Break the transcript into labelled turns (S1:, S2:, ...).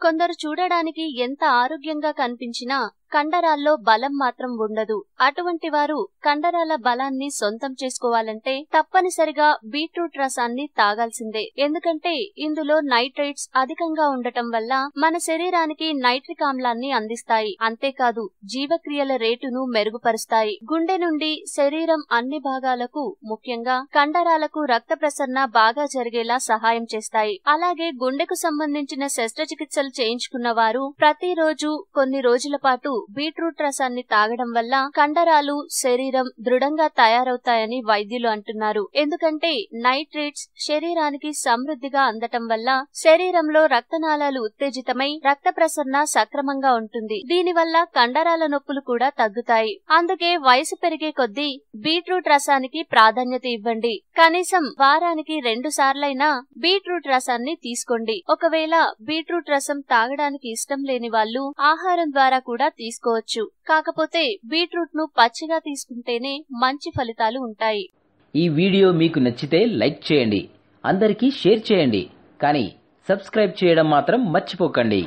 S1: కొందరు చూడడానికి ఎంత ఆరోగ్యంగా కనిపించినా కండరాల్లో బలం మాత్రం ఉండదు. అటువంటి వారు కండరాల బలాన్ని సొంతం చేసుకోవాలంటే తప్పనిసరిగా బీట్రూట్ రసాన్ని తాగాల్సిందే. ఎందుకంటే ఇందులో నైట్రేట్స్ అధికంగా ఉండటం వల్ల మన శరీరానికి నైట్రిక్ ఆమ్లాన్ని అందిస్తాయి. అంతేకాదు జీవక్రియల రేటును మెరుగుపరుస్తాయి. గుండె నుండి శరీరం అన్ని భాగాలకు ముఖ్యంగా కండరాలకు రక్త ప్రసరణ బాగా జరిగేలా సహాయం చేస్తాయి. అలాగే గుండెకు సంబంధించిన శస్త్రచికిత్సలు చేయించుకున్న వారు ప్రతిరోజు కొన్ని రోజుల పాటు బీట్రూట్ రసాన్ని తాగడం వల్ల కండరాలు శరీరం దృఢంగా తయారవుతాయని వైద్యులు అంటున్నారు. ఎందుకంటే నైట్రేట్స్ శరీరానికి సమృద్ధిగా అందటం వల్ల శరీరంలో రక్తనాళాలు ఉత్తేజితమై రక్త ప్రసరణ సక్రమంగా ఉంటుంది. దీనివల్ల కండరాల నొప్పులు కూడా తగ్గుతాయి. అందుకే వయసు పెరిగే కొద్దీ బీట్రూట్ రసానికి ప్రాధాన్యత ఇవ్వండి. కనీసం వారానికి 2 సార్లైనా బీట్రూట్ రసాన్ని తీసుకోండి. ఒకవేళ బీట్రూట్ రసం తాగడానికి ఇష్టం లేని వాళ్ళు ఆహారం ద్వారా కూడా తీసుకోవచ్చు. కాకపోతే బీట్రూట్ ను పచ్చిగా తీసుకుంటేనే మంచి ఫలితాలు ఉంటాయి.
S2: ఈ వీడియో మీకు నచ్చితే లైక్ చేయండి, అందరికీ షేర్ చేయండి, కానీ సబ్స్క్రైబ్ చేయడం మాత్రం మర్చిపోకండి.